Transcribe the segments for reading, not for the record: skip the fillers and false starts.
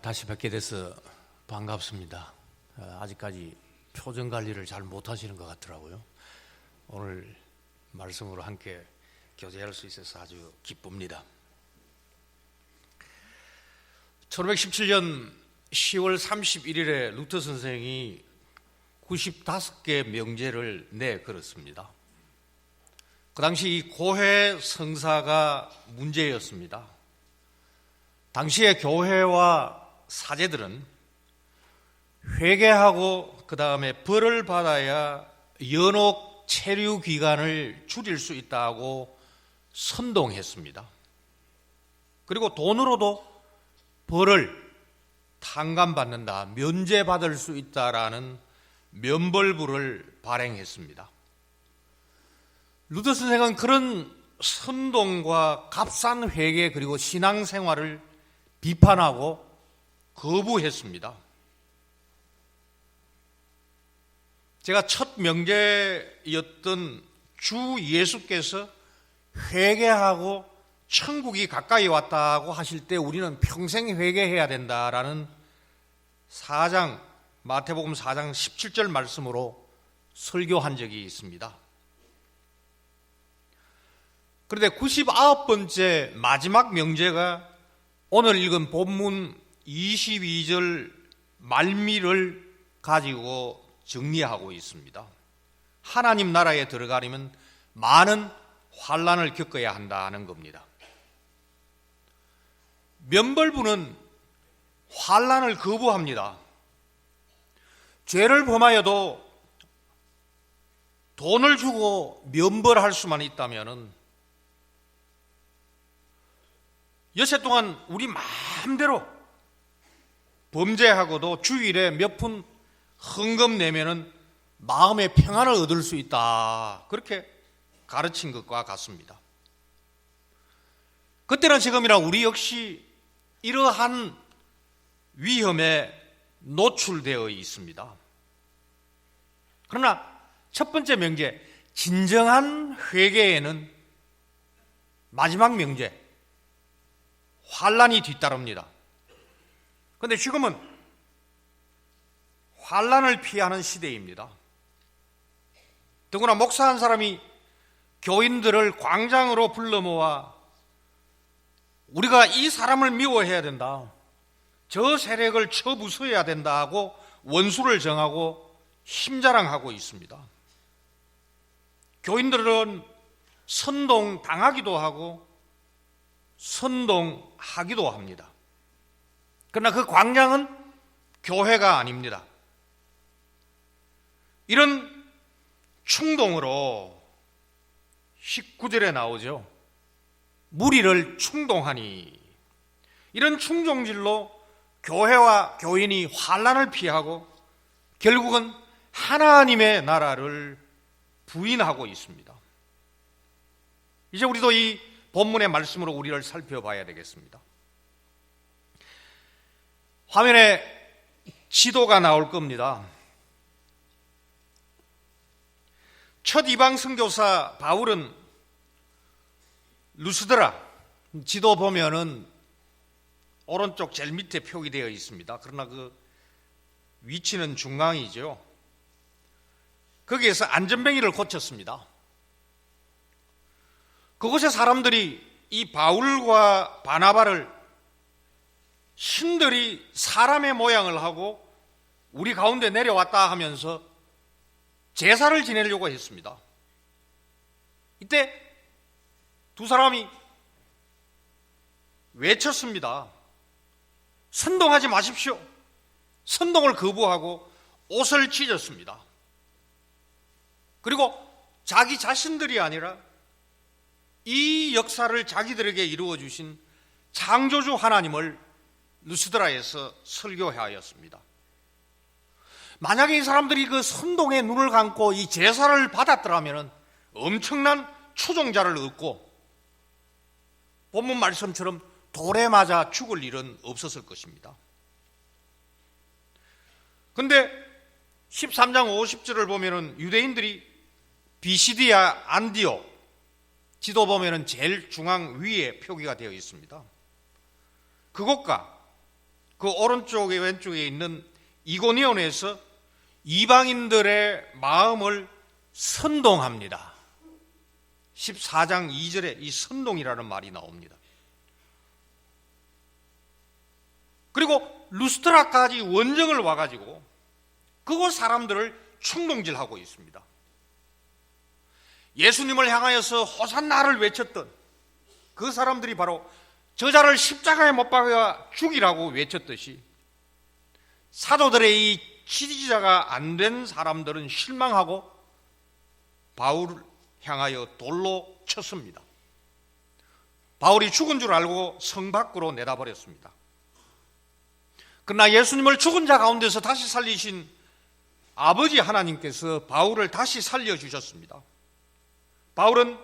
다시 뵙게 돼서 반갑습니다. 아직까지 표정 관리를 잘 못하시는 것 같더라고요. 오늘 말씀으로 함께 교제할 수 있어서 아주 기쁩니다. 1517년 10월 31일에 루터 선생이 95개 명제를 내걸었습니다. 그 당시 이 고해 성사가 문제였습니다. 당시의 교회와 사제들은 회개하고 그 다음에 벌을 받아야 연옥 체류 기간을 줄일 수 있다고 선동했습니다. 그리고 돈으로도 벌을 탕감받는다, 면제받을 수 있다라는 면벌부를 발행했습니다. 루터 선생은 그런 선동과 값싼 회개 그리고 신앙생활을 비판하고 거부했습니다. 제가 첫 명제였던 주 예수께서 회개하고 천국이 가까이 왔다고 하실 때 우리는 평생 회개해야 된다라는 마태복음 4장 17절 말씀으로 설교한 적이 있습니다. 그런데 99번째 마지막 명제가 오늘 읽은 본문 22절 말미를 가지고 정리하고 있습니다. 하나님 나라에 들어가려면 많은 환난을 겪어야 한다는 겁니다. 면벌부는 환난을 거부합니다. 죄를 범하여도 돈을 주고 면벌할 수만 있다면 여세 동안 우리 마음대로 범죄하고도 주일에 몇 푼 헌금 내면은 마음의 평안을 얻을 수 있다, 그렇게 가르친 것과 같습니다. 그때나 지금이나 우리 역시 이러한 위험에 노출되어 있습니다. 그러나 첫 번째 명제, 진정한 회개에는 마지막 명제, 환난이 뒤따릅니다. 그런데 지금은 환난을 피하는 시대입니다. 더구나 목사 한 사람이 교인들을 광장으로 불러 모아 우리가 이 사람을 미워해야 된다, 저 세력을 쳐부숴야 된다고 원수를 정하고 힘자랑하고 있습니다. 교인들은 선동당하기도 하고 선동하기도 합니다. 그러나 그 광장은 교회가 아닙니다. 이런 충동으로 19절에 나오죠. 무리를 충동하니, 이런 충동질로 교회와 교인이 환난을 피하고 결국은 하나님의 나라를 부인하고 있습니다. 이제 우리도 이 본문의 말씀으로 우리를 살펴봐야 되겠습니다. 화면에 지도가 나올 겁니다. 첫 이방 선교사 바울은 루스드라, 지도 보면은 오른쪽 제일 밑에 표기되어 있습니다. 그러나 그 위치는 중앙이죠. 거기에서 안전뱅이를 고쳤습니다. 그곳의 사람들이 이 바울과 바나바를 신들이 사람의 모양을 하고 우리 가운데 내려왔다 하면서 제사를 지내려고 했습니다. 이때 두 사람이 외쳤습니다. 선동하지 마십시오. 선동을 거부하고 옷을 찢었습니다. 그리고 자기 자신들이 아니라 이 역사를 자기들에게 이루어 주신 창조주 하나님을 루스드라에서 설교하였습니다. 만약에 이 사람들이 그 선동의 눈을 감고 이 제사를 받았더라면 엄청난 추종자를 얻고 본문 말씀처럼 돌에 맞아 죽을 일은 없었을 것입니다. 그런데 13장 50절을 보면은 유대인들이 비시디아 안디옥, 지도 보면은 제일 중앙 위에 표기가 되어 있습니다. 그곳과 그 오른쪽에 왼쪽에 있는 이고니온에서 이방인들의 마음을 선동합니다. 14장 2절에 이 선동이라는 말이 나옵니다. 그리고 루스트라까지 원정을 와가지고 그곳 사람들을 충동질하고 있습니다. 예수님을 향하여서 호산나를 외쳤던 그 사람들이 바로 저자를 십자가에 못 박아 죽이라고 외쳤듯이 사도들의 이 지지자가 안 된 사람들은 실망하고 바울을 향하여 돌로 쳤습니다. 바울이 죽은 줄 알고 성 밖으로 내다버렸습니다. 그러나 예수님을 죽은 자 가운데서 다시 살리신 아버지 하나님께서 바울을 다시 살려주셨습니다. 바울은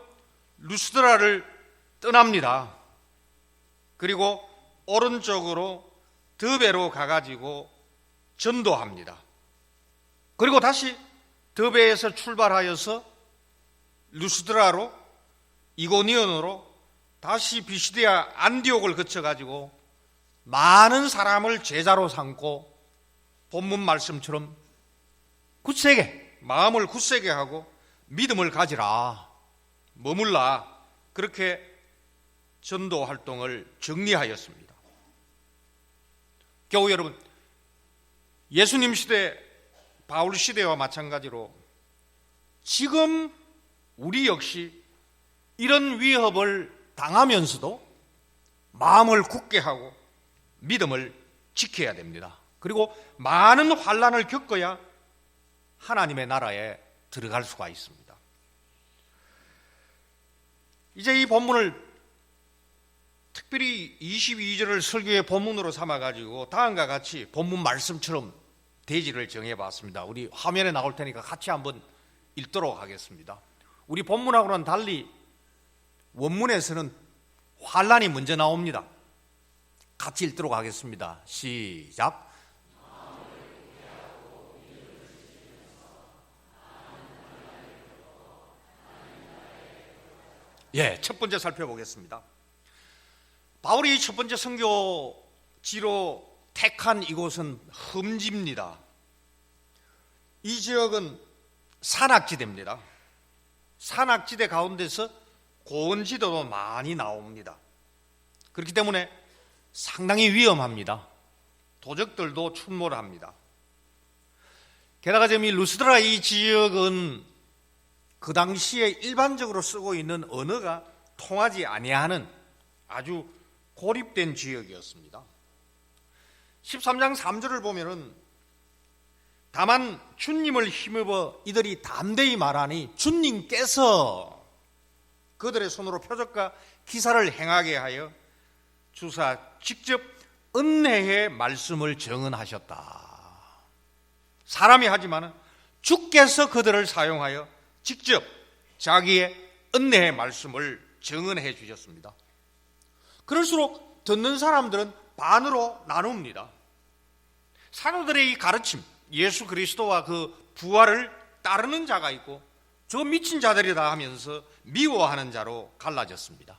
루스드라를 떠납니다. 그리고 오른쪽으로 드베로 가가지고 전도합니다. 그리고 다시 드베에서 출발하여서 루스드라로 이고니온으로 다시 비시디아 안디옥을 거쳐가지고 많은 사람을 제자로 삼고 본문 말씀처럼 굳세게 마음을 굳세게 하고 믿음을 가지라 머물라 그렇게 전도 활동을 정리하였습니다. 교우 여러분, 예수님 시대 바울 시대와 마찬가지로 지금 우리 역시 이런 위협을 당하면서도 마음을 굳게 하고 믿음을 지켜야 됩니다. 그리고 많은 환난을 겪어야 하나님의 나라에 들어갈 수가 있습니다. 이제 이 본문을 특별히 22절을 설교의 본문으로 삼아가지고 다음과 같이 본문 말씀처럼 대지를 정해봤습니다. 우리 화면에 나올 테니까 같이 한번 읽도록 하겠습니다. 우리 본문하고는 달리 원문에서는 환난이 먼저 나옵니다. 같이 읽도록 하겠습니다. 시작. 첫 번째 살펴보겠습니다. 바울이 첫 번째 선교지로 택한 이곳은 흠지입니다. 이 지역은 산악지대입니다. 산악지대 가운데서 고원지대도 많이 나옵니다. 그렇기 때문에 상당히 위험합니다. 도적들도 출몰합니다. 게다가 지금 이 루스드라 이 지역은 그 당시에 일반적으로 쓰고 있는 언어가 통하지 아니하는 아주 고립된 지역이었습니다. 13장 3절을 보면은 다만 주님을 힘입어 이들이 담대히 말하니 주님께서 그들의 손으로 표적과 기사를 행하게 하여 주사 직접 은혜의 말씀을 증언하셨다. 사람이 하지만은 주께서 그들을 사용하여 직접 자기의 은혜의 말씀을 증언해 주셨습니다. 그럴수록 듣는 사람들은 반으로 나눕니다. 사도들의 이 가르침, 예수 그리스도와 그 부활을 따르는 자가 있고 저 미친 자들이다 하면서 미워하는 자로 갈라졌습니다.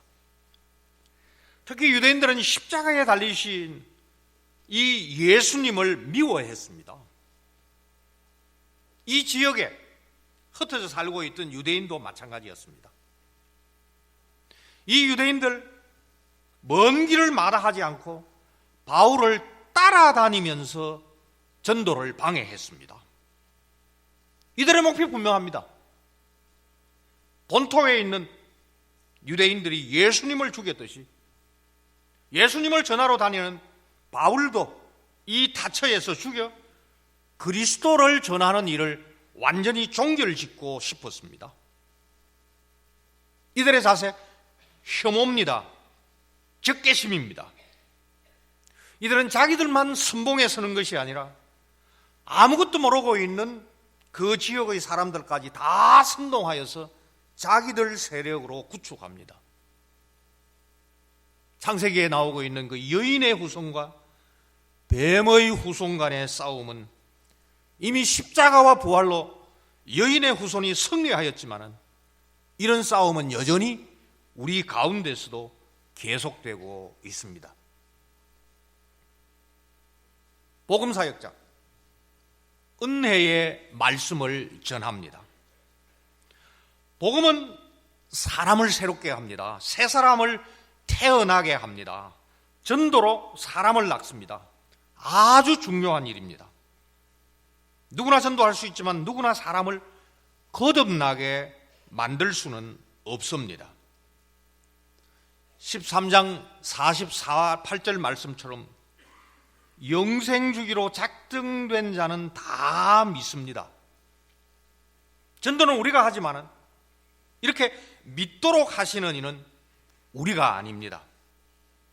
특히 유대인들은 십자가에 달리신 이 예수님을 미워했습니다. 이 지역에 흩어져 살고 있던 유대인도 마찬가지였습니다. 이 유대인들 먼 길을 마다하지 않고 바울을 따라다니면서 전도를 방해했습니다. 이들의 목표 분명합니다. 본토에 있는 유대인들이 예수님을 죽였듯이 예수님을 전하러 다니는 바울도 이 다처에서 죽여 그리스도를 전하는 일을 완전히 종결짓고 싶었습니다. 이들의 자세 혐오입니다. 적개심입니다. 이들은 자기들만 선봉에 서는 것이 아니라 아무것도 모르고 있는 그 지역의 사람들까지 다 선동하여서 자기들 세력으로 구축합니다. 창세기에 나오고 있는 그 여인의 후손과 뱀의 후손 간의 싸움은 이미 십자가와 부활로 여인의 후손이 승리하였지만 이런 싸움은 여전히 우리 가운데서도 계속되고 있습니다. 복음사역자 은혜의 말씀을 전합니다. 복음은 사람을 새롭게 합니다. 새 사람을 태어나게 합니다. 전도로 사람을 낳습니다. 아주 중요한 일입니다. 누구나 전도할 수 있지만 누구나 사람을 거듭나게 만들 수는 없습니다. 13장 44-8절 말씀처럼 영생주기로 작정된 자는 다 믿습니다. 전도는 우리가 하지만은 이렇게 믿도록 하시는 이는 우리가 아닙니다.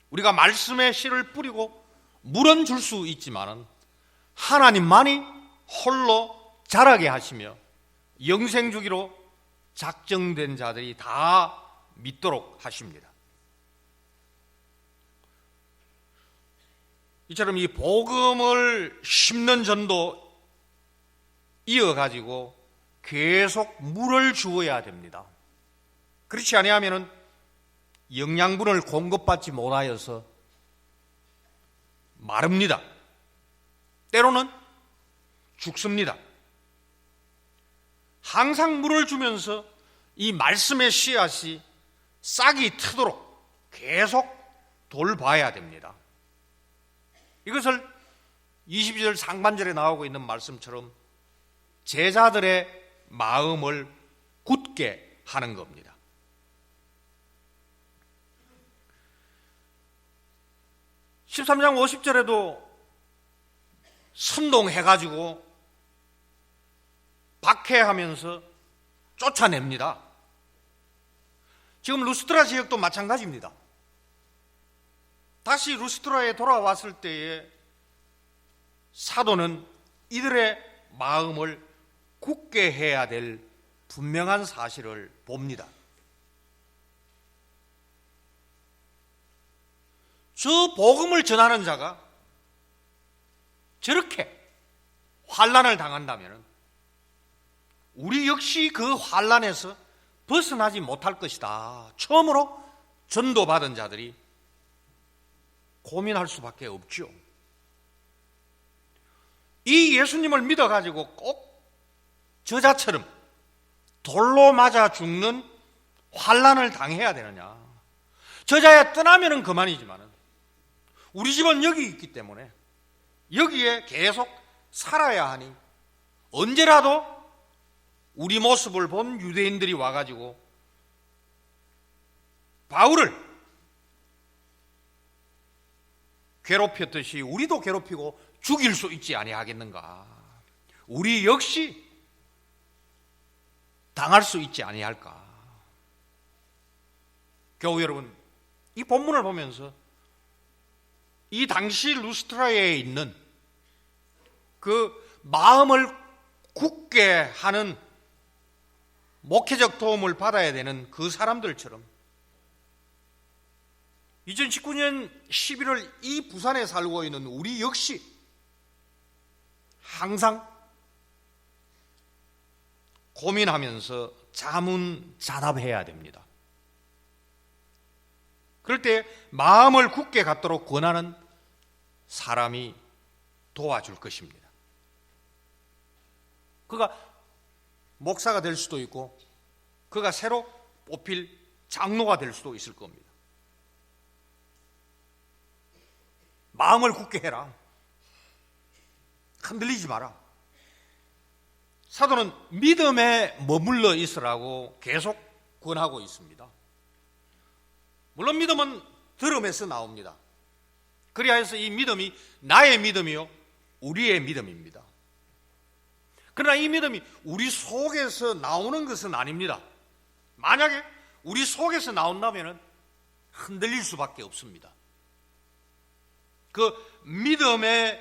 우리가 말씀의 씨를 뿌리고 물은 줄 수 있지만은 하나님만이 홀로 자라게 하시며 영생주기로 작정된 자들이 다 믿도록 하십니다. 이처럼 이 복음을 심는 전도 이어가지고 계속 물을 주어야 됩니다. 그렇지 아니하면 영양분을 공급받지 못하여서 마릅니다. 때로는 죽습니다. 항상 물을 주면서 이 말씀의 씨앗이 싹이 트도록 계속 돌봐야 됩니다. 이것을 22절 상반절에 나오고 있는 말씀처럼 제자들의 마음을 굳게 하는 겁니다. (13장 50절에도) 선동해가지고 박해하면서 쫓아냅니다. 지금 루스트라 지역도 마찬가지입니다. 다시 루스트라에 돌아왔을 때에 사도는 이들의 마음을 굳게 해야 될 분명한 사실을 봅니다. 저 복음을 전하는 자가 저렇게 환난을 당한다면 우리 역시 그 환난에서 벗어나지 못할 것이다. 처음으로 전도받은 자들이 고민할 수밖에 없죠. 이 예수님을 믿어가지고 꼭 저자처럼 돌로 맞아 죽는 환난을 당해야 되느냐. 저자야 떠나면 그만이지만 우리 집은 여기 있기 때문에 여기에 계속 살아야 하니 언제라도 우리 모습을 본 유대인들이 와가지고 바울을 괴롭혔듯이 우리도 괴롭히고 죽일 수 있지 아니하겠는가? 우리 역시 당할 수 있지 아니할까? 교우 여러분, 이 본문을 보면서 이 당시 루스트라에 있는 그 마음을 굳게 하는 목회적 도움을 받아야 되는 그 사람들처럼 2019년 11월 이 부산에 살고 있는 우리 역시 항상 고민하면서 자문자답해야 됩니다. 그럴 때 마음을 굳게 갖도록 권하는 사람이 도와줄 것입니다. 그가 목사가 될 수도 있고 그가 새로 뽑힐 장로가 될 수도 있을 겁니다. 마음을 굳게 해라. 흔들리지 마라. 사도는 믿음에 머물러 있으라고 계속 권하고 있습니다. 물론 믿음은 들음에서 나옵니다. 그리하여서 이 믿음이 나의 믿음이요 우리의 믿음입니다. 그러나 이 믿음이 우리 속에서 나오는 것은 아닙니다. 만약에 우리 속에서 나온다면 흔들릴 수밖에 없습니다. 그 믿음의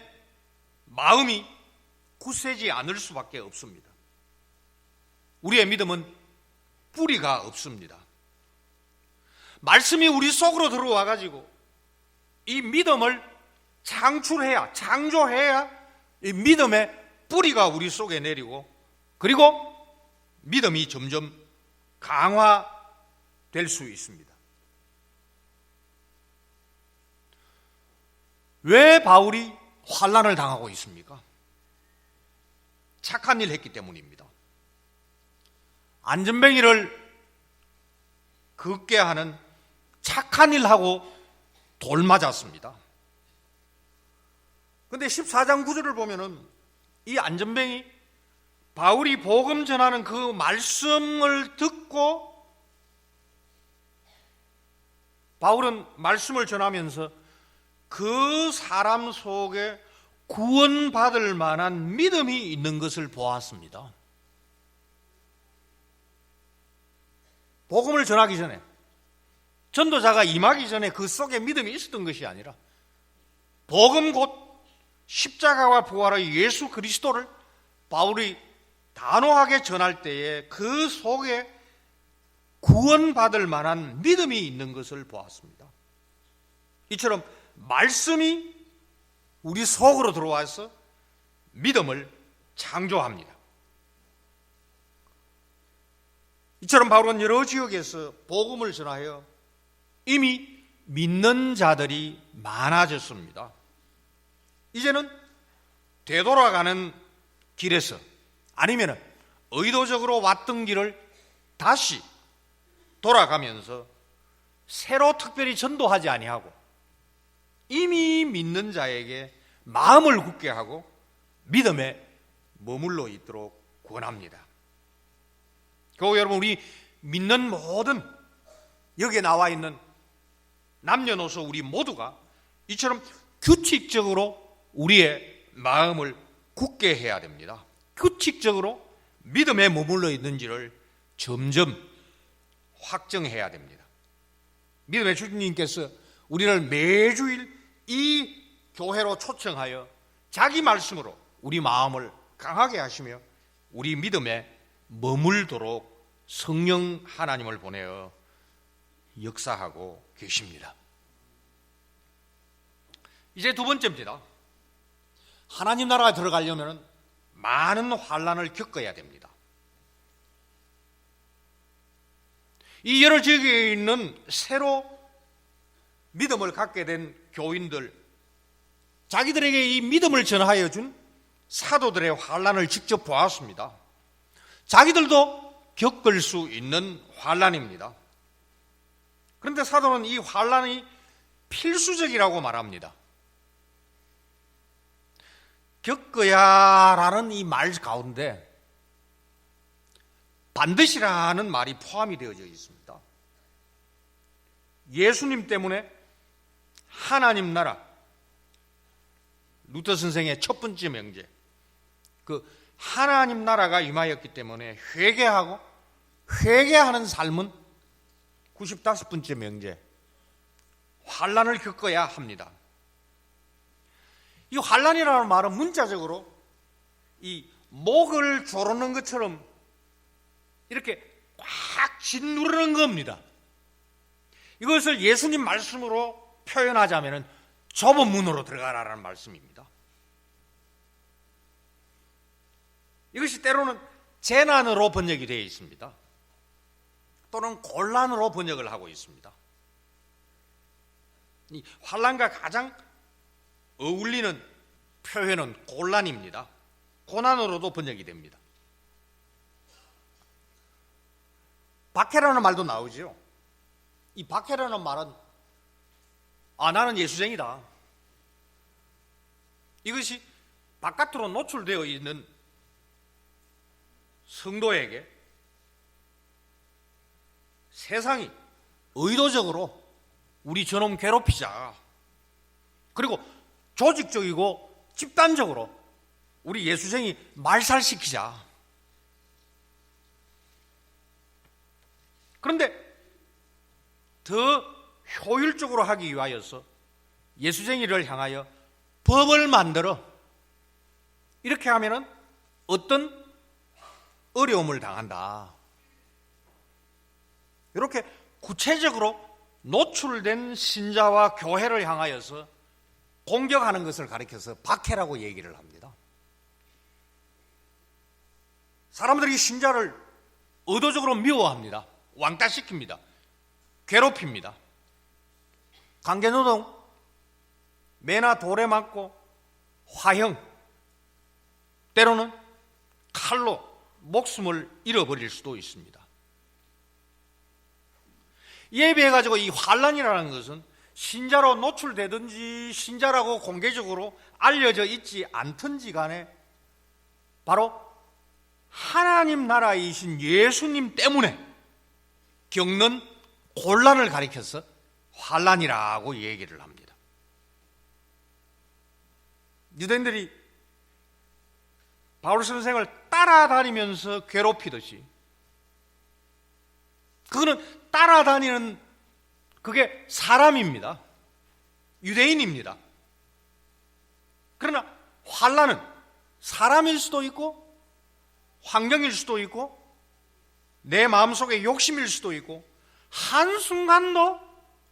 마음이 굳세지 않을 수밖에 없습니다. 우리의 믿음은 뿌리가 없습니다. 말씀이 우리 속으로 들어와 가지고 이 믿음을 창조해야 이 믿음의 뿌리가 우리 속에 내리고 그리고 믿음이 점점 강화될 수 있습니다. 왜 바울이 환난을 당하고 있습니까? 착한 일 했기 때문입니다. 안전뱅이를 걷게 하는 착한 일하고 돌 맞았습니다. 그런데 14장 9절을 보면은 이 안전뱅이 바울이 복음 전하는 그 말씀을 듣고 바울은 말씀을 전하면서 그 사람 속에 구원받을 만한 믿음이 있는 것을 보았습니다. 복음을 전하기 전에, 전도자가 임하기 전에 그 속에 믿음이 있었던 것이 아니라 복음 곧 십자가와 부활의 예수 그리스도를 바울이 단호하게 전할 때에 그 속에 구원받을 만한 믿음이 있는 것을 보았습니다. 이처럼 말씀이 우리 속으로 들어와서 믿음을 창조합니다. 이처럼 바울은 여러 지역에서 복음을 전하여 이미 믿는 자들이 많아졌습니다. 이제는 되돌아가는 길에서 아니면 의도적으로 왔던 길을 다시 돌아가면서 새로 특별히 전도하지 아니하고 이미 믿는 자에게 마음을 굳게 하고 믿음에 머물러 있도록 권합니다. 그 여러분, 우리 믿는 모든 여기에 나와 있는 남녀노소 우리 모두가 이처럼 규칙적으로 우리의 마음을 굳게 해야 됩니다. 규칙적으로 믿음에 머물러 있는지를 점점 확정해야 됩니다. 믿음의 주님께서 우리를 매주일 이 교회로 초청하여 자기 말씀으로 우리 마음을 강하게 하시며 우리 믿음에 머물도록 성령 하나님을 보내어 역사하고 계십니다. 이제 두 번째입니다. 하나님 나라에 들어가려면 많은 환난을 겪어야 됩니다. 이 여러 지역에 있는 새로 믿음을 갖게 된 교인들, 자기들에게 이 믿음을 전하여 준 사도들의 환난을 직접 보았습니다. 자기들도 겪을 수 있는 환난입니다. 그런데 사도는 이 환난이 필수적이라고 말합니다. 겪어야라는 이 말 가운데 반드시라는 말이 포함이 되어져 있습니다. 예수님 때문에 하나님 나라, 루터 선생의 첫 번째 명제, 그 하나님 나라가 임하였기 때문에 회개하고 회개하는 삶은 95번째 명제, 환난을 겪어야 합니다. 이 환난이라는 말은 문자적으로 이 목을 조르는 것처럼 이렇게 꽉 짓누르는 겁니다. 이것을 예수님 말씀으로 표현하자면 좁은 문으로 들어가라는 말씀입니다. 이것이 때로는 재난으로 번역이 되어 있습니다. 또는 곤란으로 번역을 하고 있습니다. 이 환난과 가장 어울리는 표현은 곤란입니다. 고난으로도 번역이 됩니다. 박해라는 말도 나오죠. 이 박해라는 말은 나는 예수쟁이다. 이것이 바깥으로 노출되어 있는 성도에게 세상이 의도적으로 우리 저놈 괴롭히자, 그리고 조직적이고 집단적으로 우리 예수쟁이 말살시키자. 그런데 더 효율적으로 하기 위하여서 예수쟁이를 향하여 법을 만들어 이렇게 하면은 어떤 어려움을 당한다. 이렇게 구체적으로 노출된 신자와 교회를 향하여서 공격하는 것을 가리켜서 박해라고 얘기를 합니다. 사람들이 신자를 의도적으로 미워합니다. 왕따시킵니다. 괴롭힙니다. 강제노동, 매나 돌에 맞고 화형, 때로는 칼로 목숨을 잃어버릴 수도 있습니다. 이에 비해 가지고 이 환난이라는 것은 신자로 노출되든지 신자라고 공개적으로 알려져 있지 않든지 간에 바로 하나님 나라이신 예수님 때문에 겪는 곤란을 가리켜서 환난이라고 얘기를 합니다. 유대인들이 바울 선생을 따라다니면서 괴롭히듯이, 그거는 따라다니는 그게 사람입니다. 유대인입니다. 그러나 환난은 사람일 수도 있고 환경일 수도 있고 내 마음속의 욕심일 수도 있고 한순간도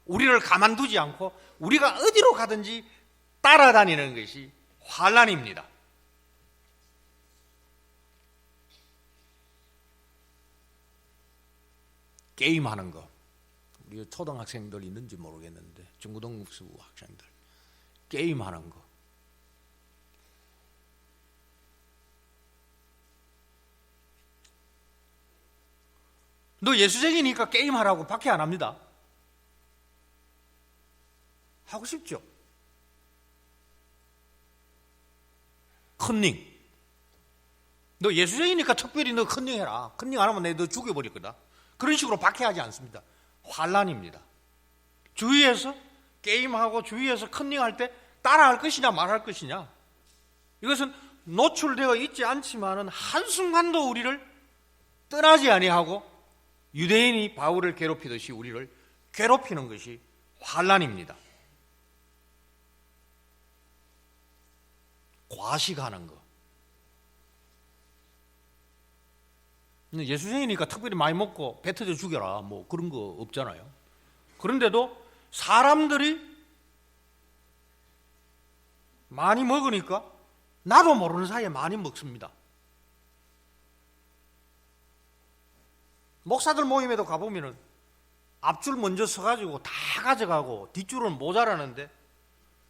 우리를 가만두지 않고 우리가 어디로 가든지 따라다니는 것이 환난입니다. 게임하는 거, 우리 초등학생들 있는지 모르겠는데 중고등부 학생들 게임하는 거, 너 예수쟁이니까 게임하라고 밖에 안 합니다. 하고 싶죠? 컨닝, 너 예수쟁이니까 특별히 너 컨닝해라. 컨닝 안 하면 내가 너 죽여버릴 거다. 그런 식으로 박해하지 않습니다. 환난입니다. 주위에서 게임하고 주위에서 컨닝할 때 따라할 것이냐 말할 것이냐, 이것은 노출되어 있지 않지만은 한순간도 우리를 떠나지 아니하고 유대인이 바울을 괴롭히듯이 우리를 괴롭히는 것이 환난입니다. 과식하는 거, 예수쟁이니까 특별히 많이 먹고 배 터져 죽여라 뭐 그런 거 없잖아요. 그런데도 사람들이 많이 먹으니까 나도 모르는 사이에 많이 먹습니다. 목사들 모임에도 가보면은 앞줄 먼저 서가지고 다 가져가고 뒷줄은 모자라는데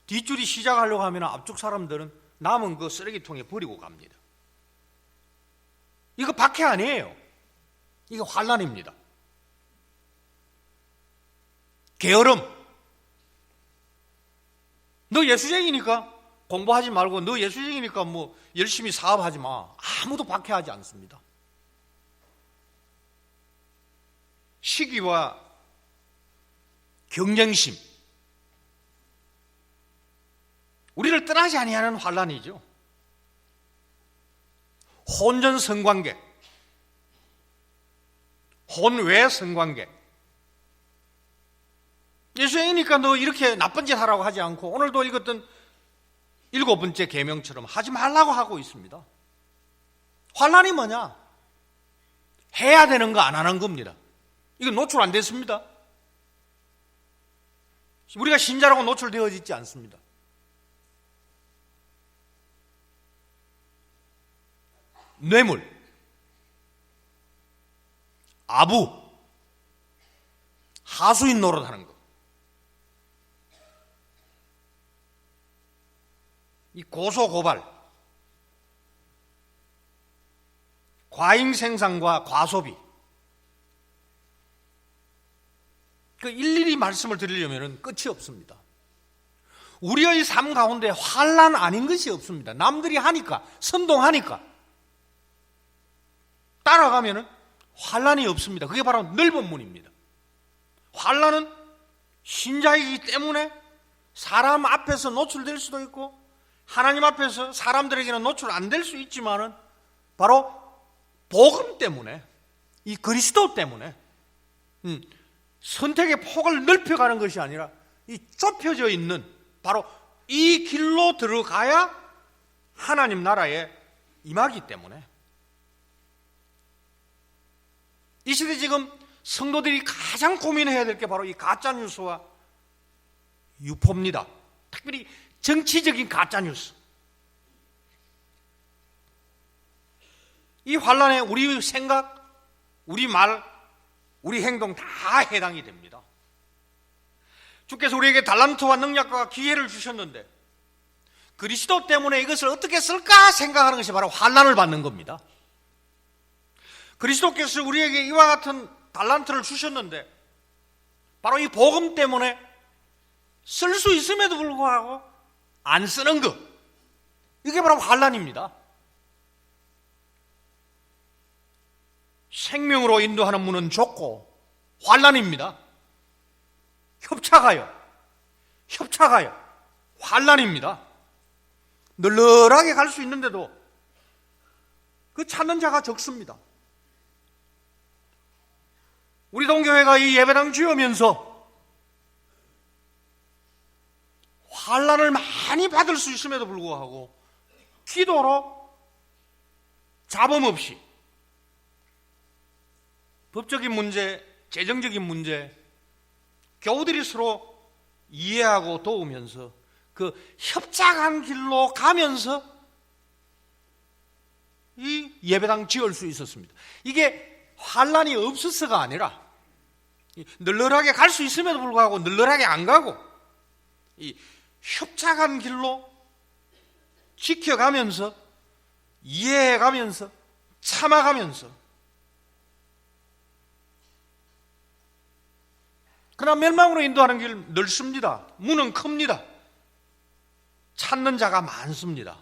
뒷줄이 시작하려고 하면 앞쪽 사람들은 남은 그 쓰레기통에 버리고 갑니다. 이거 박해 아니에요. 이거 환난입니다. 게으름, 너 예수쟁이니까 공부하지 말고 너 예수쟁이니까 뭐 열심히 사업하지 마. 아무도 박해하지 않습니다. 시기와 경쟁심, 우리를 떠나지 아니하는 환난이죠. 혼전 성관계, 혼외 성관계. 예수님이니까 너 이렇게 나쁜 짓 하라고 하지 않고 오늘도 읽었던 7번째 계명처럼 하지 말라고 하고 있습니다. 환난이 뭐냐? 해야 되는 거 안 하는 겁니다. 이건 노출 안 됐습니다. 우리가 신자라고 노출되어 있지 않습니다. 뇌물, 아부, 하수인 노릇하는 거, 이 고소고발, 과잉생산과 과소비, 그 일일이 말씀을 드리려면 끝이 없습니다. 우리의 삶 가운데 환난 아닌 것이 없습니다. 남들이 하니까, 선동하니까 따라가면은 환난이 없습니다. 그게 바로 넓은 문입니다. 환난은 신자이기 때문에 사람 앞에서 노출될 수도 있고 하나님 앞에서 사람들에게는 노출 안 될 수 있지만은 바로 복음 때문에, 이 그리스도 때문에 선택의 폭을 넓혀가는 것이 아니라 이 좁혀져 있는 바로 이 길로 들어가야 하나님 나라에 임하기 때문에, 이 시대 지금 성도들이 가장 고민해야 될 게 바로 이 가짜뉴스와 유포입니다. 특별히 정치적인 가짜뉴스. 이 환난에 우리 생각, 우리 말, 우리 행동 다 해당이 됩니다. 주께서 우리에게 달란트와 능력과 기회를 주셨는데 그리스도 때문에 이것을 어떻게 쓸까 생각하는 것이 바로 환난을 받는 겁니다. 그리스도께서 우리에게 이와 같은 달란트를 주셨는데 바로 이 복음 때문에 쓸 수 있음에도 불구하고 안 쓰는 것, 이게 바로 환난입니다. 생명으로 인도하는 문은 좁고 환난입니다. 협착하여 환난입니다. 널널하게 갈 수 있는데도 그 찾는 자가 적습니다. 우리 동교회가 이 예배당 지으면서 환난을 많이 받을 수 있음에도 불구하고 기도로 잡음 없이 법적인 문제, 재정적인 문제, 교우들이 서로 이해하고 도우면서 그 협착한 길로 가면서 이 예배당 지을 수 있었습니다. 이게 환난이 없어서가 아니라 널널하게 갈 수 있음에도 불구하고 널널하게 안 가고 이 협착한 길로 지켜가면서 이해해가면서 참아가면서, 그러나 멸망으로 인도하는 길 넓습니다. 문은 큽니다. 찾는 자가 많습니다.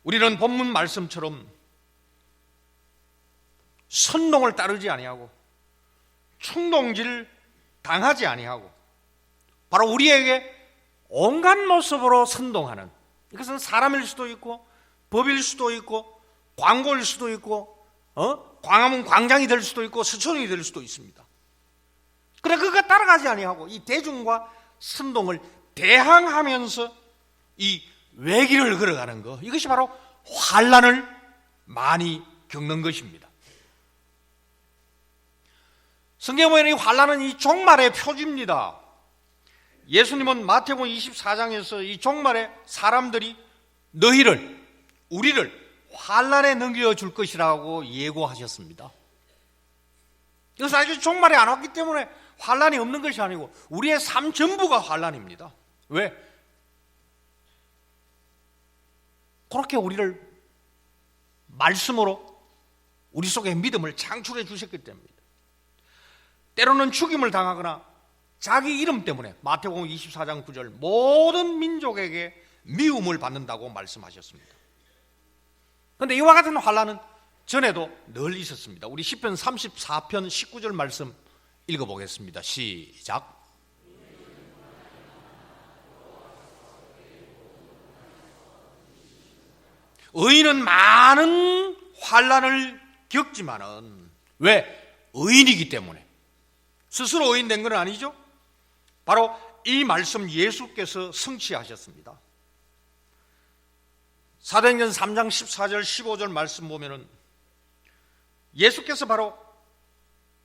우리는 본문 말씀처럼 선동을 따르지 아니하고 충동질 당하지 아니하고 바로 우리에게 온갖 모습으로 선동하는, 이것은 사람일 수도 있고 법일 수도 있고 광고일 수도 있고 광화문 광장이 될 수도 있고 서초동이 될 수도 있습니다. 그래 그거 따라가지 아니하고 이 대중과 선동을 대항하면서 이 외길을 걸어가는 것, 이것이 바로 환난을 많이 겪는 것입니다. 성경에 보면 이 환난은 이 종말의 표지입니다. 예수님은 마태복음 24장에서 이 종말에 사람들이 우리를 환난에 넘겨줄 것이라고 예고하셨습니다. 이것은 아직 종말이 안 왔기 때문에 환난이 없는 것이 아니고 우리의 삶 전부가 환난입니다. 왜? 그렇게 우리를 말씀으로 우리 속에 믿음을 창출해 주셨기 때문입니다. 때로는 죽임을 당하거나 자기 이름 때문에 마태복음 24장 9절 모든 민족에게 미움을 받는다고 말씀하셨습니다. 그런데 이와 같은 환난은 전에도 늘 있었습니다. 우리 시편 34편 19절 말씀 읽어보겠습니다. 시작. 의인은 많은 환난을 겪지만은 왜? 의인이기 때문에. 스스로 의인 된 건 아니죠. 바로 이 말씀 예수께서 성취하셨습니다. 사도행전 3장 14절 15절 말씀 보면은 예수께서 바로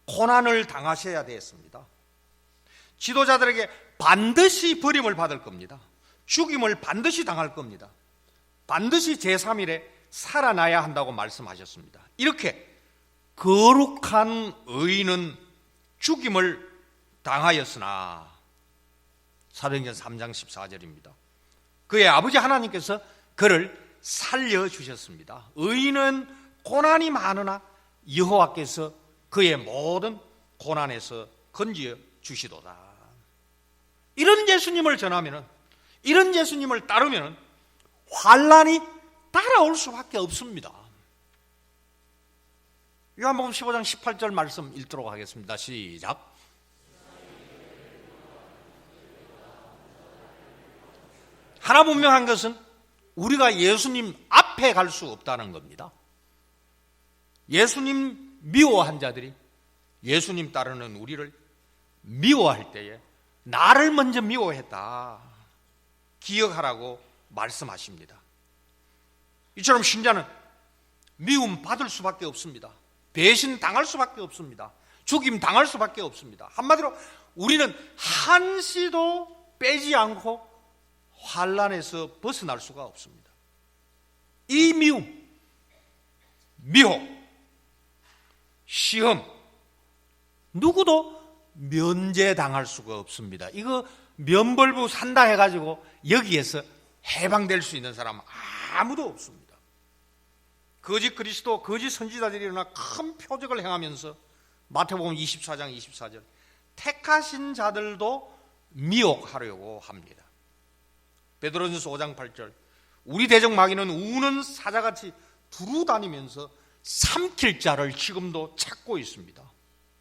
고난을 당하셔야 되었습니다. 지도자들에게 반드시 버림을 받을 겁니다. 죽임을 반드시 당할 겁니다. 반드시 제3일에 살아나야 한다고 말씀하셨습니다. 이렇게 거룩한 의인은 죽임을 당하였으나, 사도행전 3장 14절입니다. 그의 아버지 하나님께서 그를 살려주셨습니다. 의인은 고난이 많으나 여호와께서 그의 모든 고난에서 건져 주시도다. 이런 예수님을 전하면은, 이런 예수님을 따르면은 환난이 따라올 수밖에 없습니다. 요한복음 15장 18절 말씀 읽도록 하겠습니다. 시작. 하나 분명한 것은 우리가 예수님 앞에 갈 수 없다는 겁니다. 예수님 미워한 자들이 예수님 따르는 우리를 미워할 때에 나를 먼저 미워했다 기억하라고 말씀하십니다. 이처럼 신자는 미움 받을 수밖에 없습니다. 배신 당할 수밖에 없습니다. 죽임 당할 수밖에 없습니다. 한마디로 우리는 한시도 빼지 않고 환난에서 벗어날 수가 없습니다. 이 미움, 미혹, 시험, 누구도 면제당할 수가 없습니다. 이거 면벌부 산다 해가지고 여기에서 해방될 수 있는 사람은 아무도 없습니다. 거짓 그리스도, 거짓 선지자들이 일어나 큰 표적을 행하면서 마태복음 24장 24절 택하신 자들도 미혹하려고 합니다. 베드로전서 5장 8절 우리 대적 마귀는 우는 사자같이 두루다니면서 삼킬 자를 지금도 찾고 있습니다.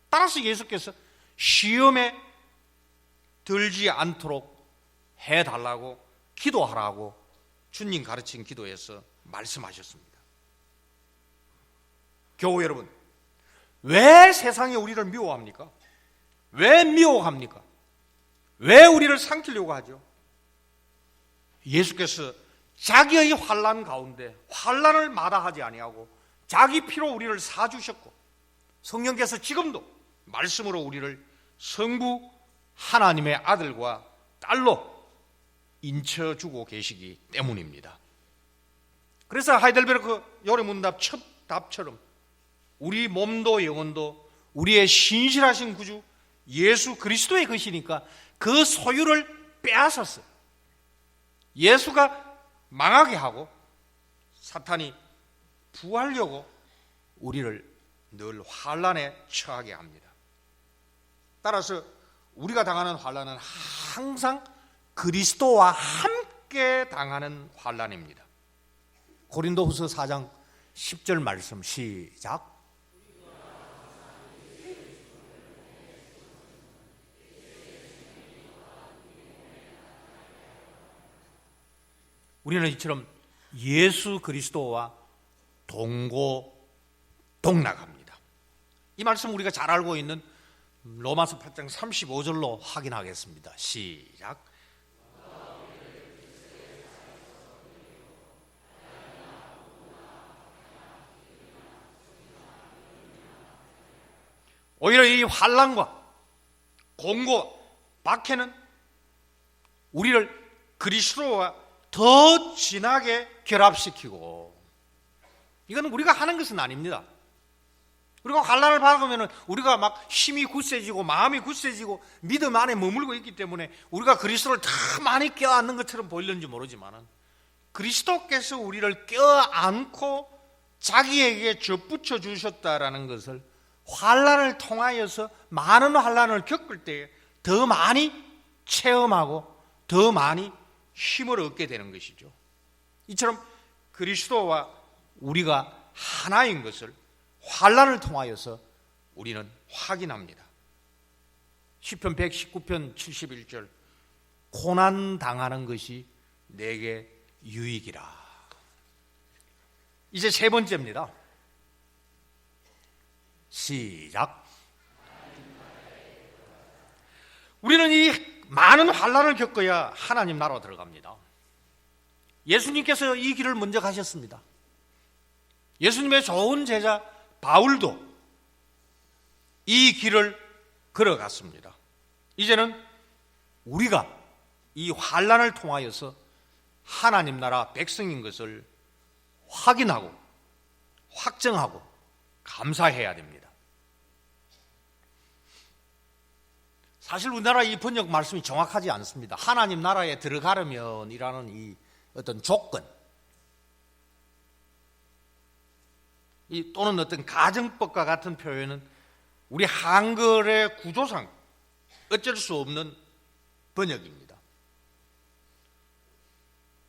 따라서 예수께서 시험에 들지 않도록 해달라고 기도하라고 주님 가르친 기도에서 말씀하셨습니다. 교우 여러분, 왜 세상이 우리를 미워합니까? 왜 미워합니까? 왜 우리를 삼키려고 하죠? 예수께서 자기의 환난 가운데 환난을 마다하지 아니하고 자기 피로 우리를 사주셨고 성령께서 지금도 말씀으로 우리를 성부 하나님의 아들과 딸로 인쳐주고 계시기 때문입니다. 그래서 하이델베르크 요리문답 첫 답처럼 우리 몸도 영혼도 우리의 신실하신 구주 예수 그리스도의 것이니까 그 소유를 빼앗았어요. 예수가 망하게 하고 사탄이 부하려고 우리를 늘 환난에 처하게 합니다. 따라서 우리가 당하는 환난은 항상 그리스도와 함께 당하는 환난입니다. 고린도후서 4장 10절 말씀 시작. 우리는 이처럼 예수 그리스도와 동고동락합니다. 이 말씀 우리가 잘 알고 있는 로마서 8장 35절로 확인하겠습니다. 시작. 오히려 이 환난과 공고, 박해는 우리를 그리스도와 더 진하게 결합시키고, 이거는 우리가 하는 것은 아닙니다. 우리가 환난을 받으면 우리가 막 힘이 굳세지고 마음이 굳세지고 믿음 안에 머물고 있기 때문에 우리가 그리스도를 더 많이 껴안는 것처럼 보이는지 모르지만 그리스도께서 우리를 껴안고 자기에게 접붙여 주셨다라는 것을 환난을 통하여서 많은 환난을 겪을 때 더 많이 체험하고 더 많이 힘을 얻게 되는 것이죠. 이처럼 그리스도와 우리가 하나인 것을 환난을 통하여서 우리는 확인합니다. 시편 119편 71절 고난 당하는 것이 내게 유익이라. 이제 세 번째입니다. 시작. 우리는 이 많은 환난을 겪어야 하나님 나라로 들어갑니다. 예수님께서 이 길을 먼저 가셨습니다. 예수님의 좋은 제자 바울도 이 길을 걸어갔습니다. 이제는 우리가 이 환난을 통하여서 하나님 나라 백성인 것을 확인하고 확정하고 감사해야 됩니다. 사실 우리나라 이 번역 말씀이 정확하지 않습니다. 하나님 나라에 들어가려면 이라는 이 어떤 조건, 또는 어떤 가정법과 같은 표현은 우리 한글의 구조상 어쩔 수 없는 번역입니다.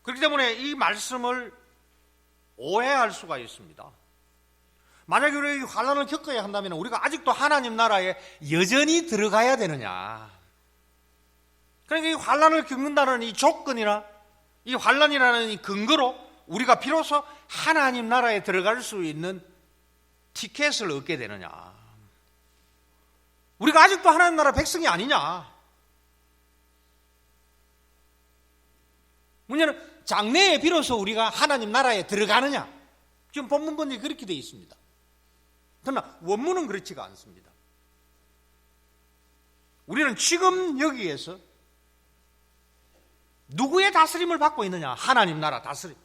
그렇기 때문에 이 말씀을 오해할 수가 있습니다. 만약에 우리가 환난을 겪어야 한다면 우리가 아직도 하나님 나라에 여전히 들어가야 되느냐. 그러니까 이 환난을 겪는다는 이 조건이나 이 환난이라는 이 근거로 우리가 비로소 하나님 나라에 들어갈 수 있는 티켓을 얻게 되느냐. 우리가 아직도 하나님 나라 백성이 아니냐. 문제는 장래에 비로소 우리가 하나님 나라에 들어가느냐. 지금 본문 번역이 그렇게 되어 있습니다. 그러나 원문은 그렇지가 않습니다. 우리는 지금 여기에서 누구의 다스림을 받고 있느냐? 하나님 나라 다스림.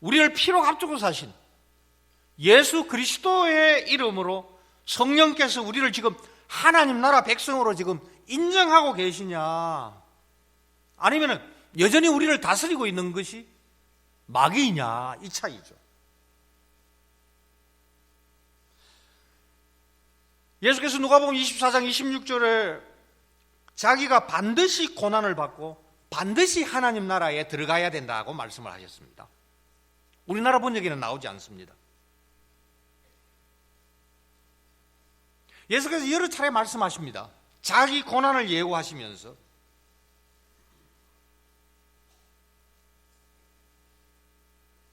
우리를 피로 값주고 사신 예수 그리스도의 이름으로 성령께서 우리를 지금 하나님 나라 백성으로 지금 인정하고 계시냐, 아니면 여전히 우리를 다스리고 있는 것이 마귀이냐, 이 차이죠. 예수께서 누가복음 24장 26절에 자기가 반드시 고난을 받고 반드시 하나님 나라에 들어가야 된다고 말씀을 하셨습니다. 우리나라 번역에는 나오지 않습니다. 예수께서 여러 차례 말씀하십니다. 자기 고난을 예고하시면서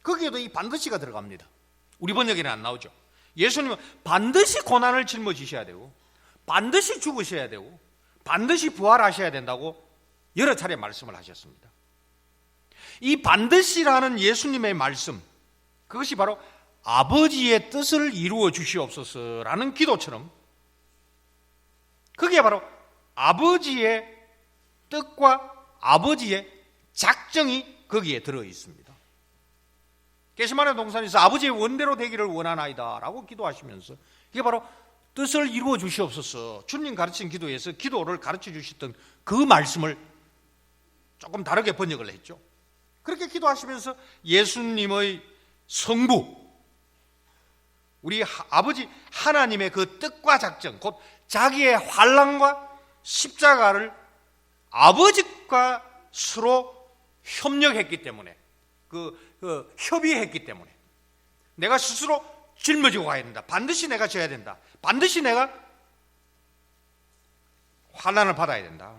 거기에도 이 반드시가 들어갑니다. 우리 번역에는 안 나오죠. 예수님은 반드시 고난을 짊어지셔야 되고 반드시 죽으셔야 되고 반드시 부활하셔야 된다고 여러 차례 말씀을 하셨습니다. 이 반드시라는 예수님의 말씀, 그것이 바로 아버지의 뜻을 이루어 주시옵소서라는 기도처럼 그게 바로 아버지의 뜻과 아버지의 작정이 거기에 들어 있습니다. 게시마네 동산에서 아버지의 원대로 되기를 원하나이다 라고 기도하시면서 이게 바로 뜻을 이루어 주시옵소서, 주님 가르친 기도에서 기도를 가르쳐 주셨던 그 말씀을 조금 다르게 번역을 했죠. 그렇게 기도하시면서 예수님의 성부, 우리 아버지 하나님의 그 뜻과 작정, 곧 자기의 환난과 십자가를 아버지과 서로 협력했기 때문에, 협의했기 때문에 내가 스스로 짊어지고 가야 된다. 반드시 내가 져야 된다. 반드시 내가 환난을 받아야 된다.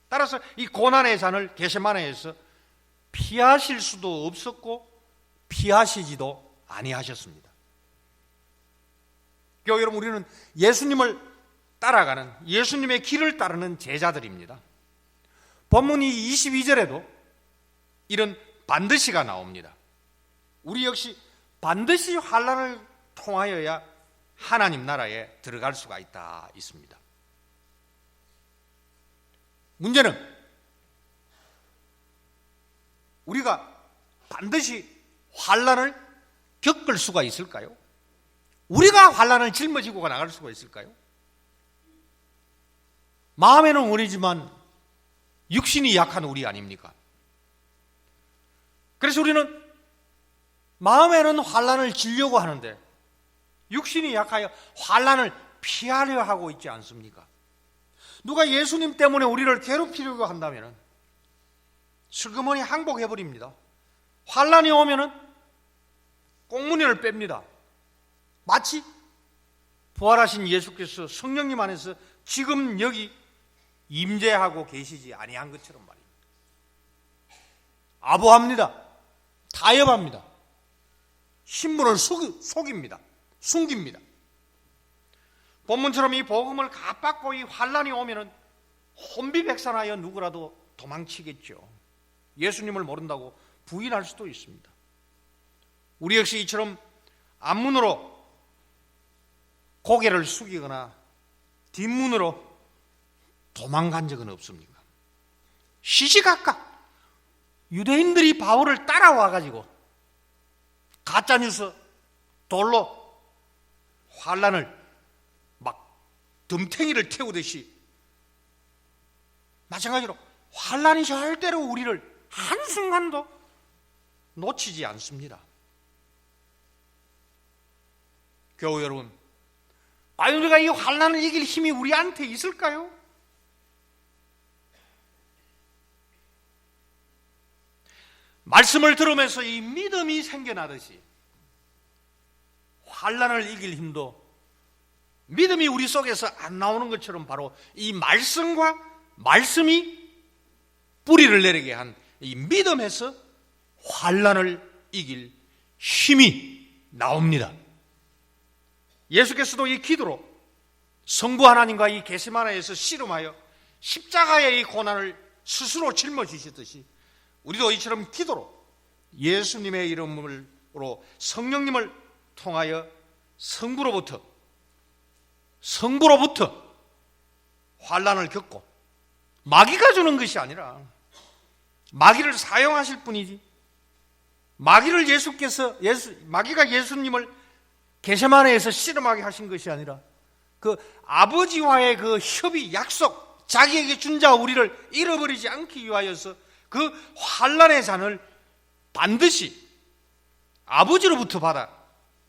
따라서 이 고난의 잔을 겟세마네에서 피하실 수도 없었고 피하시지도 아니하셨습니다. 교회 여러분, 우리는 예수님을 따라가는, 예수님의 길을 따르는 제자들입니다. 본문이 22절에도 이런 반드시가 나옵니다. 우리 역시 반드시 환난을 통하여야 하나님 나라에 들어갈 수가 있습니다. 문제는 우리가 반드시 환난을 겪을 수가 있을까요? 우리가 환난을 짊어지고 나갈 수가 있을까요? 마음에는 원이지만 육신이 약한 우리 아닙니까? 그래서 우리는 마음에는 환난을 지려고 하는데 육신이 약하여 환난을 피하려 하고 있지 않습니까? 누가 예수님 때문에 우리를 괴롭히려고 한다면 슬그머니 항복해버립니다. 환난이 오면은 꽁무니를 뺍니다. 마치 부활하신 예수께서 성령님 안에서 지금 여기 임재하고 계시지 아니한 것처럼 말입니다. 아부합니다. 타협합니다. 신분을 속입니다. 숨깁니다. 본문처럼 이 복음을 갑받고 이 환난이 오면은 혼비백산하여 누구라도 도망치겠죠. 예수님을 모른다고 부인할 수도 있습니다. 우리 역시 이처럼 앞문으로 고개를 숙이거나 뒷문으로 도망간 적은 없습니까? 시시각각 유대인들이 바울을 따라와가지고 가짜뉴스 돌로 환난을 막 덤탱이를 태우듯이 마찬가지로 환난이 절대로 우리를 한순간도 놓치지 않습니다. 교우 여러분, 과연 우리가 이 환난을 이길 힘이 우리한테 있을까요? 말씀을 들으면서 이 믿음이 생겨나듯이 환난을 이길 힘도 믿음이 우리 속에서 안 나오는 것처럼 바로 이 말씀과 말씀이 뿌리를 내리게 한 이 믿음에서 환난을 이길 힘이 나옵니다. 예수께서도 이 기도로 성부 하나님과 이 겟세마네에서 씨름하여 십자가의 이 고난을 스스로 짊어지셨듯이 우리도 이처럼 기도로 예수님의 이름으로 성령님을 통하여 성부로부터 환난을 겪고 마귀가 주는 것이 아니라 마귀를 사용하실 뿐이지, 마귀가 예수님을 겟세마네에서 씨름하게 하신 것이 아니라 그 아버지와의 그 협의, 약속, 자기에게 준 자 우리를 잃어버리지 않기 위하여서 그 환난의 잔을 반드시 아버지로부터 받아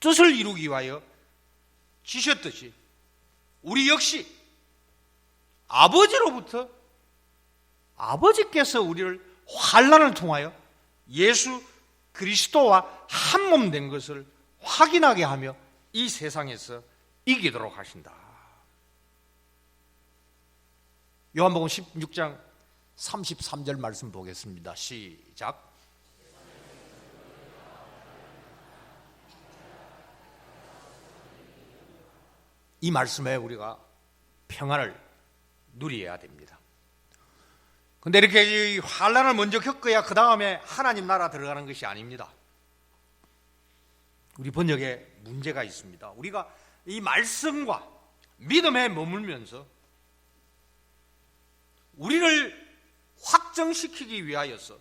뜻을 이루기 위하여 지셨듯이 우리 역시 아버지로부터, 아버지께서 우리를 환난을 통하여 예수 그리스도와 한 몸 된 것을 확인하게 하며 이 세상에서 이기도록 하신다. 요한복음 16장 33절 말씀 보겠습니다. 시작. 이 말씀에 우리가 평안을 누려야 됩니다. 근데 이렇게 환난을 먼저 겪어야 그 다음에 하나님 나라 들어가는 것이 아닙니다. 우리 번역에 문제가 있습니다. 우리가 이 말씀과 믿음에 머물면서 우리를 확정시키기 위하여서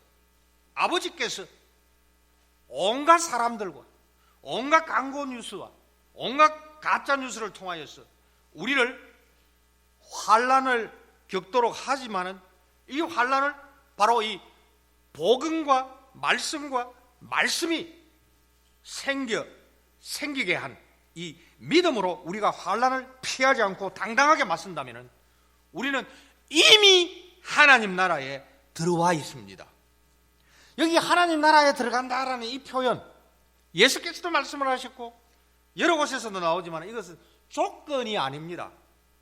아버지께서 온갖 사람들과 온갖 광고 뉴스와 온갖 가짜 뉴스를 통하여서 우리를 환난을 겪도록 하지만은 이 환난을 바로 이 복음과 말씀과 말씀이 생기게 한 이 믿음으로 우리가 환난을 피하지 않고 당당하게 맞선다면은 우리는 이미 하나님 나라에 들어와 있습니다. 여기 하나님 나라에 들어간다라는 이 표현, 예수께서도 말씀을 하셨고 여러 곳에서도 나오지만 이것은 조건이 아닙니다.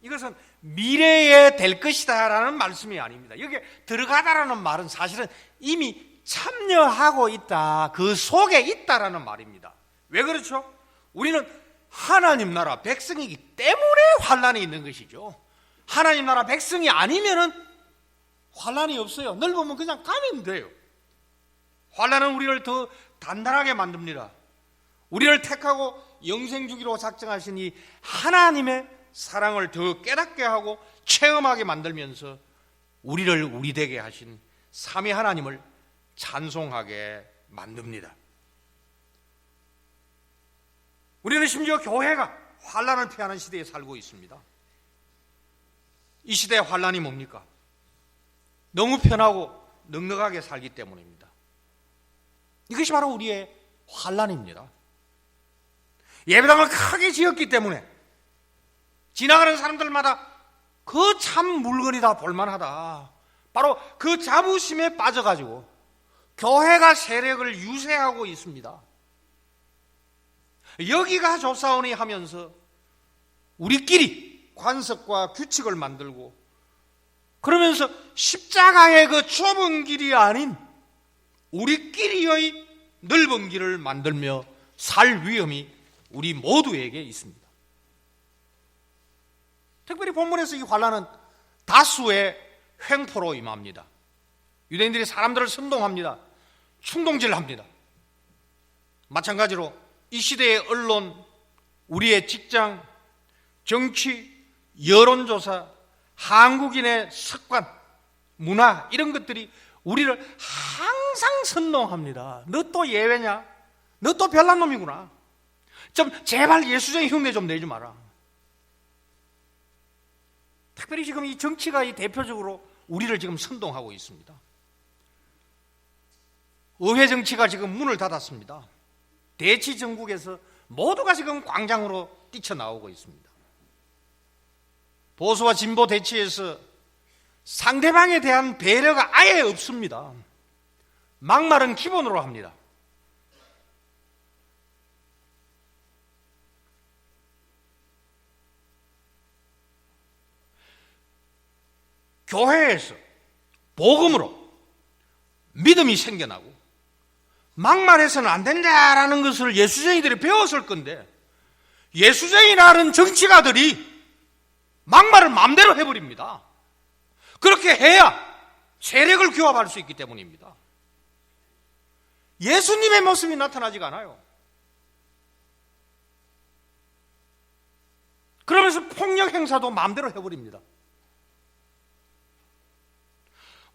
이것은 미래에 될 것이다 라는 말씀이 아닙니다. 여기에 들어가다라는 말은 사실은 이미 참여하고 있다, 그 속에 있다라는 말입니다. 왜 그렇죠? 우리는 하나님 나라 백성이기 때문에 환난이 있는 것이죠. 하나님 나라 백성이 아니면은 환난이 없어요. 넓으면 그냥 가면 돼요. 환난은 우리를 더 단단하게 만듭니다. 우리를 택하고 영생 주기로 작정하신 이 하나님의 사랑을 더 깨닫게 하고 체험하게 만들면서 우리를 우리 되게 하신 삼위 하나님을 찬송하게 만듭니다. 우리는 심지어 교회가 환난을 피하는 시대에 살고 있습니다. 이 시대의 환난이 뭡니까? 너무 편하고 넉넉하게 살기 때문입니다. 이것이 바로 우리의 환난입니다. 예배당을 크게 지었기 때문에 지나가는 사람들마다 그 참 물건이다, 볼만하다, 바로 그 자부심에 빠져가지고 교회가 세력을 유세하고 있습니다. 여기가 좋사오니 하면서 우리끼리 관습과 규칙을 만들고 그러면서 십자가의 그 좁은 길이 아닌 우리끼리의 넓은 길을 만들며 살 위험이 우리 모두에게 있습니다. 특별히 본문에서 이 환난은 다수의 횡포로 임합니다. 유대인들이 사람들을 선동합니다. 충동질합니다. 마찬가지로 이 시대의 언론, 우리의 직장, 정치, 여론조사, 한국인의 습관, 문화 이런 것들이 우리를 항상 선동합니다. 너 또 예외냐? 너 또 별난 놈이구나. 좀 제발 예수적인 흉내 좀 내지 마라. 특별히 지금 이 정치가 이 대표적으로 우리를 지금 선동하고 있습니다. 의회 정치가 지금 문을 닫았습니다. 대치 전국에서 모두가 지금 광장으로 뛰쳐나오고 있습니다. 보수와 진보 대치에서 상대방에 대한 배려가 아예 없습니다. 막말은 기본으로 합니다. 교회에서 복음으로 믿음이 생겨나고 막말해서는 안 된다라는 것을 예수쟁이들이 배웠을 건데 예수쟁이라는 정치가들이 막말을 마음대로 해버립니다. 그렇게 해야 세력을 규합할 수 있기 때문입니다. 예수님의 모습이 나타나지가 않아요. 그러면서 폭력 행사도 마음대로 해버립니다.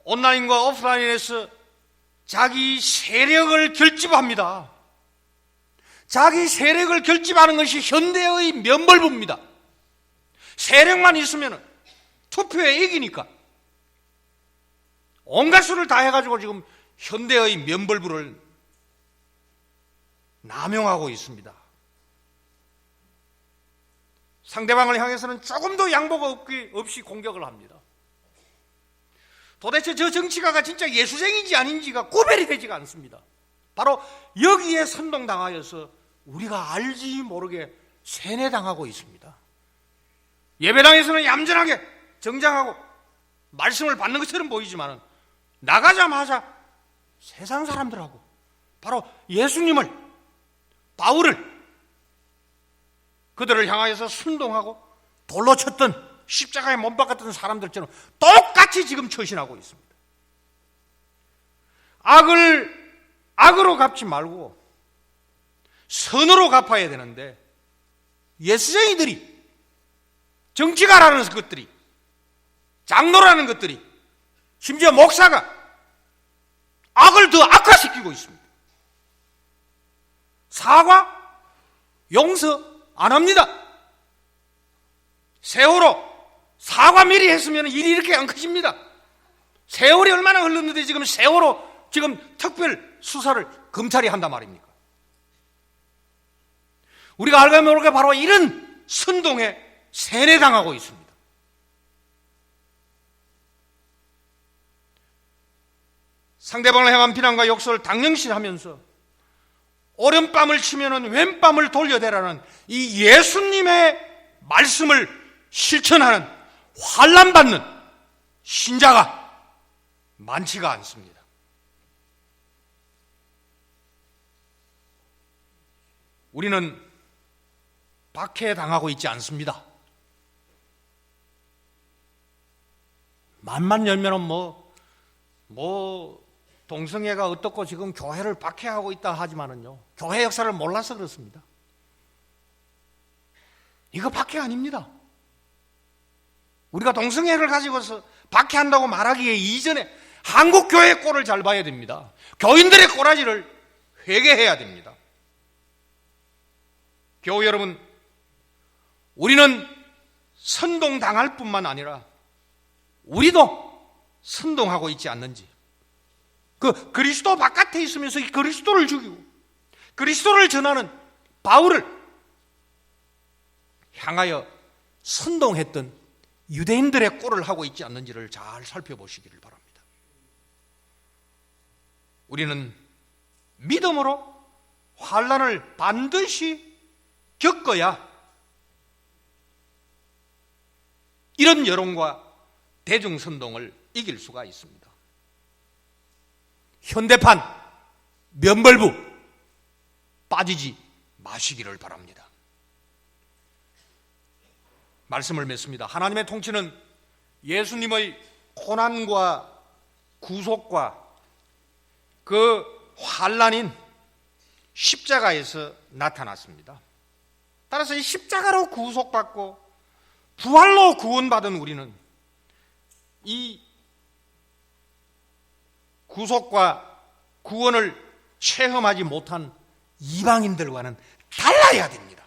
온라인과 오프라인에서 자기 세력을 결집합니다. 자기 세력을 결집하는 것이 현대의 면벌부입니다. 세력만 있으면 투표에 이기니까 온갖 수를 다 해가지고 지금 현대의 면벌부를 남용하고 있습니다. 상대방을 향해서는 조금도 양보가 없이 공격을 합니다. 도대체 저 정치가가 진짜 예수쟁인지 아닌지가 구별이 되지가 않습니다. 바로 여기에 선동당하여서 우리가 알지 모르게 세뇌당하고 있습니다. 예배당에서는 얌전하게 정장하고 말씀을 받는 것처럼 보이지만 나가자마자 세상 사람들하고 바로 예수님을, 바울을, 그들을 향하여서 순동하고 돌로 쳤던, 십자가에 못 박았던 사람들처럼 똑같이 지금 처신하고 있습니다. 악을 악으로 갚지 말고 선으로 갚아야 되는데 예수쟁이들이, 정치가라는 것들이, 장로라는 것들이, 심지어 목사가 악을 더 악화시키고 있습니다. 사과, 용서 안 합니다. 세월호 사과 미리 했으면 일이 이렇게 안 커집니다. 세월이 얼마나 흘렀는데 지금 세월호 지금 특별 수사를 검찰이 한단 말입니까? 우리가 알고 모르게 바로 이런 선동에 세뇌당하고 있습니다. 상대방을 향한 비난과 욕설을 당연시하면서 오른밤을 치면은 왼밤을 돌려대라는 이 예수님의 말씀을 실천하는 환난받는 신자가 많지가 않습니다. 우리는 박해당하고 있지 않습니다. 맘만 열면은 동성애가 어떻고 지금 교회를 박해하고 있다 하지만은요, 교회 역사를 몰라서 그렇습니다. 이거 박해 아닙니다. 우리가 동성애를 가지고서 박해한다고 말하기에 이전에 한국 교회의 꼴을 잘 봐야 됩니다. 교인들의 꼬라지를 회개해야 됩니다. 교우 여러분, 우리는 선동당할 뿐만 아니라 우리도 선동하고 있지 않는지, 그 그리스도 바깥에 있으면서 이 그리스도를 죽이고 그리스도를 전하는 바울을 향하여 선동했던 유대인들의 꼴을 하고 있지 않는지를 잘 살펴보시기를 바랍니다. 우리는 믿음으로 환난을 반드시 겪어야 이런 여론과 대중선동을 이길 수가 있습니다. 현대판 면벌부 빠지지 마시기를 바랍니다. 말씀을 맺습니다. 하나님의 통치는 예수님의 고난과 구속과 그 환난인 십자가에서 나타났습니다. 따라서 이 십자가로 구속받고 부활로 구원받은 우리는 이 구속과 구원을 체험하지 못한 이방인들과는 달라야 됩니다.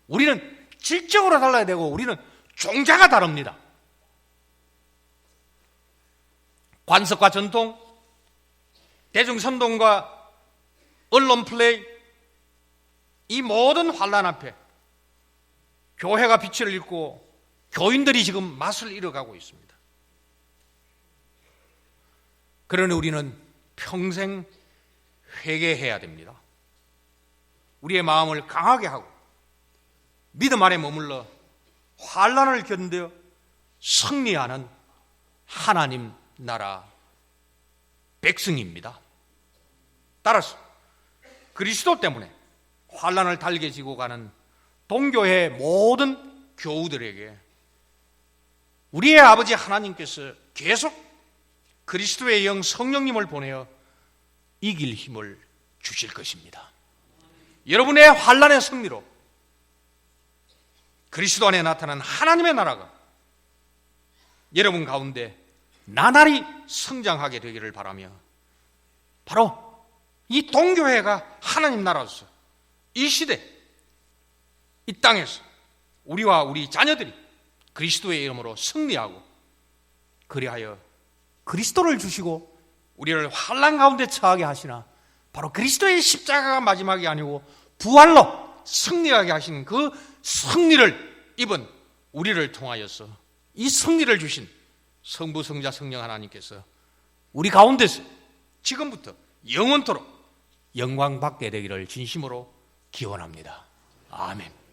우리는 질적으로 달라야 되고 우리는 종자가 다릅니다. 관습과 전통, 대중선동과 언론 플레이, 이 모든 환난 앞에 교회가 빛을 잃고 교인들이 지금 맛을 잃어가고 있습니다. 그러니 우리는 평생 회개해야 됩니다. 우리의 마음을 강하게 하고 믿음 안에 머물러 환난을 견뎌 승리하는 하나님 나라 백성입니다. 따라서 그리스도 때문에 환난을 달게 지고 가는 동교회의 모든 교우들에게 우리의 아버지 하나님께서 계속 그리스도의 영 성령님을 보내어 이길 힘을 주실 것입니다. 여러분의 환난의 승리로 그리스도 안에 나타난 하나님의 나라가 여러분 가운데 나날이 성장하게 되기를 바라며 바로 이 동교회가 하나님 나라로서 이 시대, 이 땅에서 우리와 우리 자녀들이 그리스도의 이름으로 승리하고, 그리하여 그리스도를 주시고 우리를 환난 가운데 처하게 하시나 바로 그리스도의 십자가가 마지막이 아니고 부활로 승리하게 하신 그 승리를 입은 우리를 통하여서 이 승리를 주신 성부, 성자, 성령 하나님께서 우리 가운데서 지금부터 영원토록 영광 받게 되기를 진심으로 기원합니다. 아멘.